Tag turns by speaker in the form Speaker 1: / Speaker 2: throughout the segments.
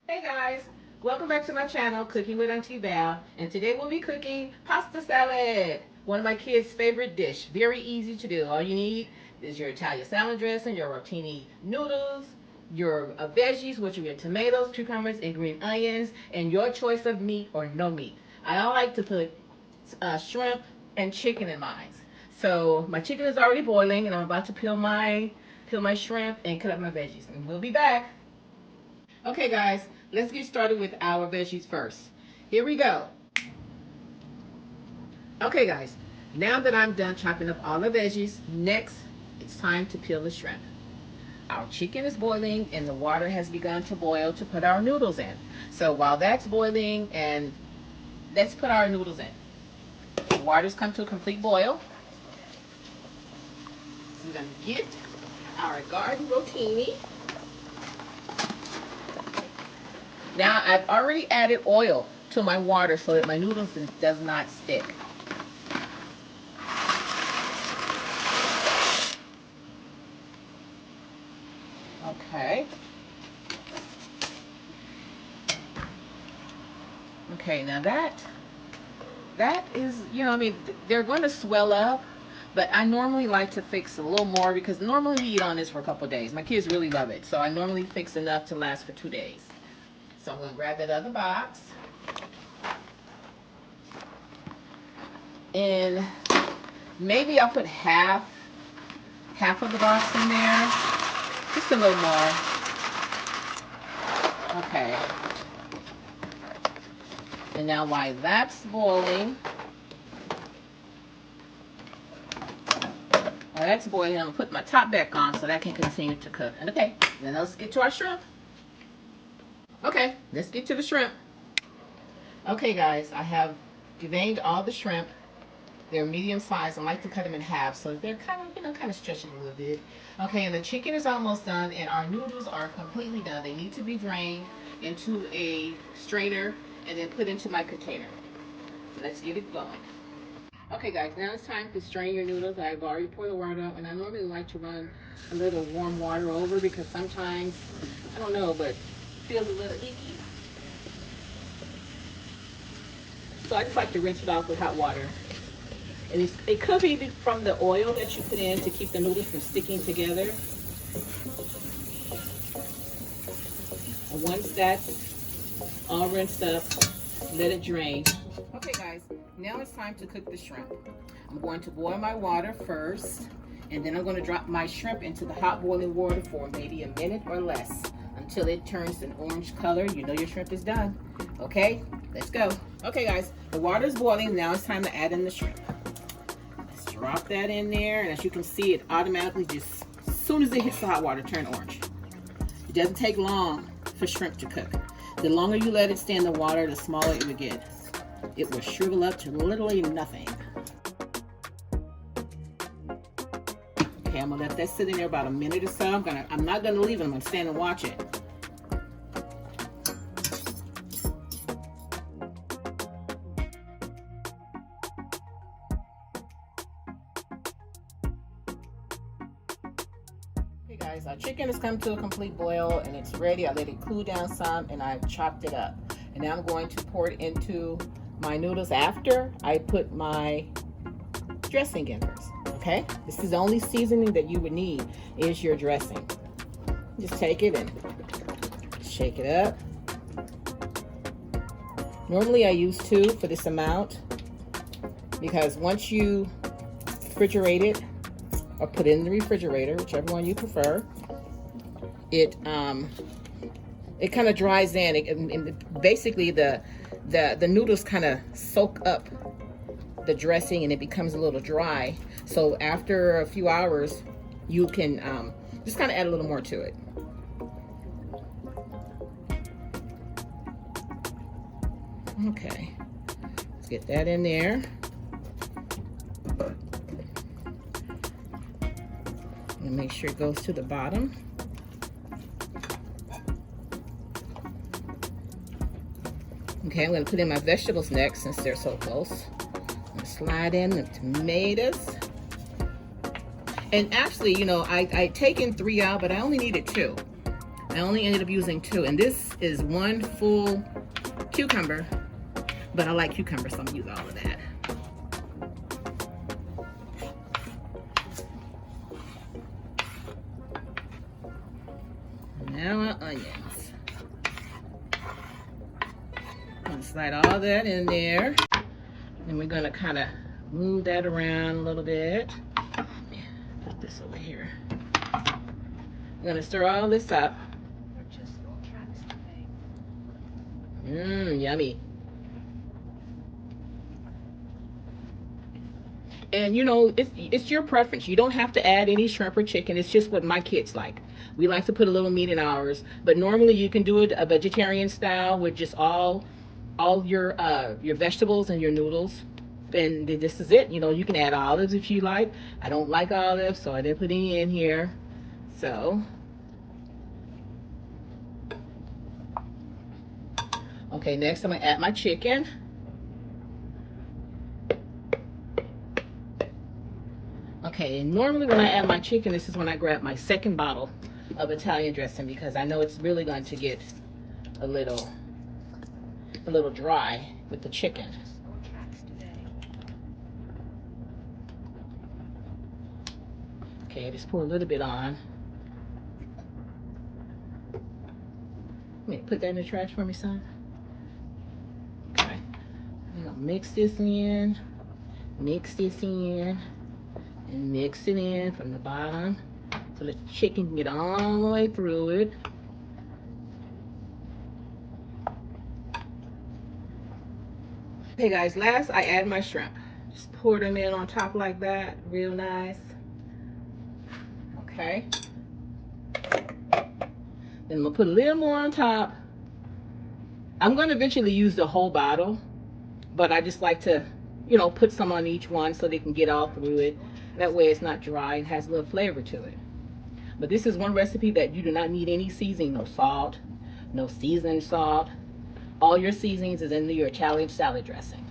Speaker 1: Hey guys, welcome back to my channel, Cooking with Auntie Val, and today we'll be cooking pasta salad, one of my kids' favorite dish. Very easy to do. All you need is your Italian salad dressing, your Rotini noodles, your veggies, which are your tomatoes, cucumbers, and green onions, and your choice of meat or no meat. I like to put shrimp and chicken in mine. So my chicken is already boiling, and I'm about to peel my shrimp and cut up my veggies, and we'll be back. Okay guys, let's get started with our veggies first. Here we go. Okay guys, now that I'm done chopping up all the veggies, next it's time to peel the shrimp. Our chicken is boiling and the water has begun to boil to put our noodles in. So while that's boiling, and let's put our noodles in. The water's come to a complete boil. So we're gonna get our garden rotini. Now I've already added oil to my water so that my noodles does not stick. Okay. Okay, now that is, they're going to swell up, but I normally like to fix a little more because normally we eat on this for a couple of days. My kids really love it, so I normally fix enough to last for 2 days. So I'm going to grab that other box. And maybe I'll put half of the box in there. Just a little more. Okay. And now while that's boiling, I'm going to put my top back on so that can continue to cook. And okay, then let's get to our shrimp. Okay, let's get to the shrimp. Okay guys, I have deveined all the shrimp. They're medium size. I like to cut them in half so they're kind of stretching a little bit. Okay, and the chicken is almost done and our noodles are completely done. They need to be drained into a strainer and then put into my container. So let's get it going. Okay guys, now it's time to strain your noodles. I've already poured the water out, and I normally like to run a little warm water over because sometimes, I don't know, but it feels a little icky. So I just like to rinse it off with hot water. And it could be from the oil that you put in to keep the noodles from sticking together. And once that's all rinsed up, let it drain. Okay guys, now it's time to cook the shrimp. I'm going to boil my water first, and then I'm going to drop my shrimp into the hot boiling water for maybe a minute or less until it turns an orange color. You know your shrimp is done. Okay, let's go. Okay guys, the water is boiling. Now it's time to add in the shrimp. Let's drop that in there, and as you can see, it automatically just, as soon as it hits the hot water, turn orange. It doesn't take long for shrimp to cook. The longer you let it stay in the water, the smaller it will get. It will shrivel up to literally nothing. Okay, I'm gonna let that sit in there about a minute or so. I'm not gonna leave it. I'm gonna stand and watch it. Okay guys, our chicken has come to a complete boil and it's ready. I let it cool down some and I chopped it up. And now I'm going to pour it into my noodles after I put my dressing in first. Okay, this is the only seasoning that you would need is your dressing. Just take it and shake it up. Normally I use 2 for this amount because once you refrigerate it or put it in the refrigerator, whichever one you prefer, it kind of dries in. Basically the noodles kind of soak up the dressing and it becomes a little dry. So after a few hours, you can just kind of add a little more to it. Okay, let's get that in there. And make sure it goes to the bottom. Okay, I'm going to put in my vegetables next since they're so close. I'm going to slide in the tomatoes. And actually, I take in 3 out, but I only needed 2. I only ended up using 2, and this is 1 full cucumber, but I like cucumber, so I'm gonna use all of that. Now our onions. I'm gonna slide all that in there, and we're gonna kind of move that around a little bit. Put this over here. I'm gonna stir all this up. Yummy. And you know, it's your preference. You don't have to add any shrimp or chicken. It's just what my kids like. We like to put a little meat in ours, but normally you can do it a vegetarian style with just all your vegetables and your noodles. And this is it. You know, you can add olives if you like. I don't like olives, so I didn't put any in here. So, okay, next I'm gonna add my chicken. Okay, and normally when I add my chicken, this is when I grab my second bottle of Italian dressing, because I know it's really going to get a little dry with the chicken. Okay, just pour a little bit on. Put that in the trash for me, son. Okay, I'm gonna mix this in, and mix it in from the bottom so the chicken can get all the way through it. Okay guys, last I add my shrimp. Just pour them in on top like that, real nice. Okay. Then I'm gonna put a little more on top. I'm gonna eventually use the whole bottle, but I just like to, you know, put some on each one so they can get all through it. That way it's not dry and has a little flavor to it. But this is one recipe that you do not need any seasoning, no salt, no seasoned salt. All your seasonings is in your Italian salad dressing.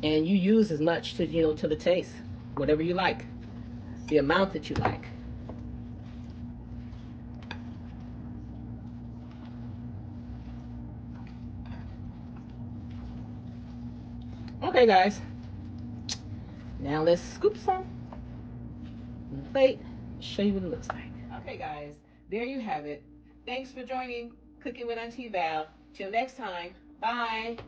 Speaker 1: And you use as much to, you know, to the taste, whatever you like, the amount that you like. Okay guys, now let's scoop some on the plate, show you what it looks like. Okay guys, there you have it. Thanks for joining Cooking with Auntie Val. Till next time, bye.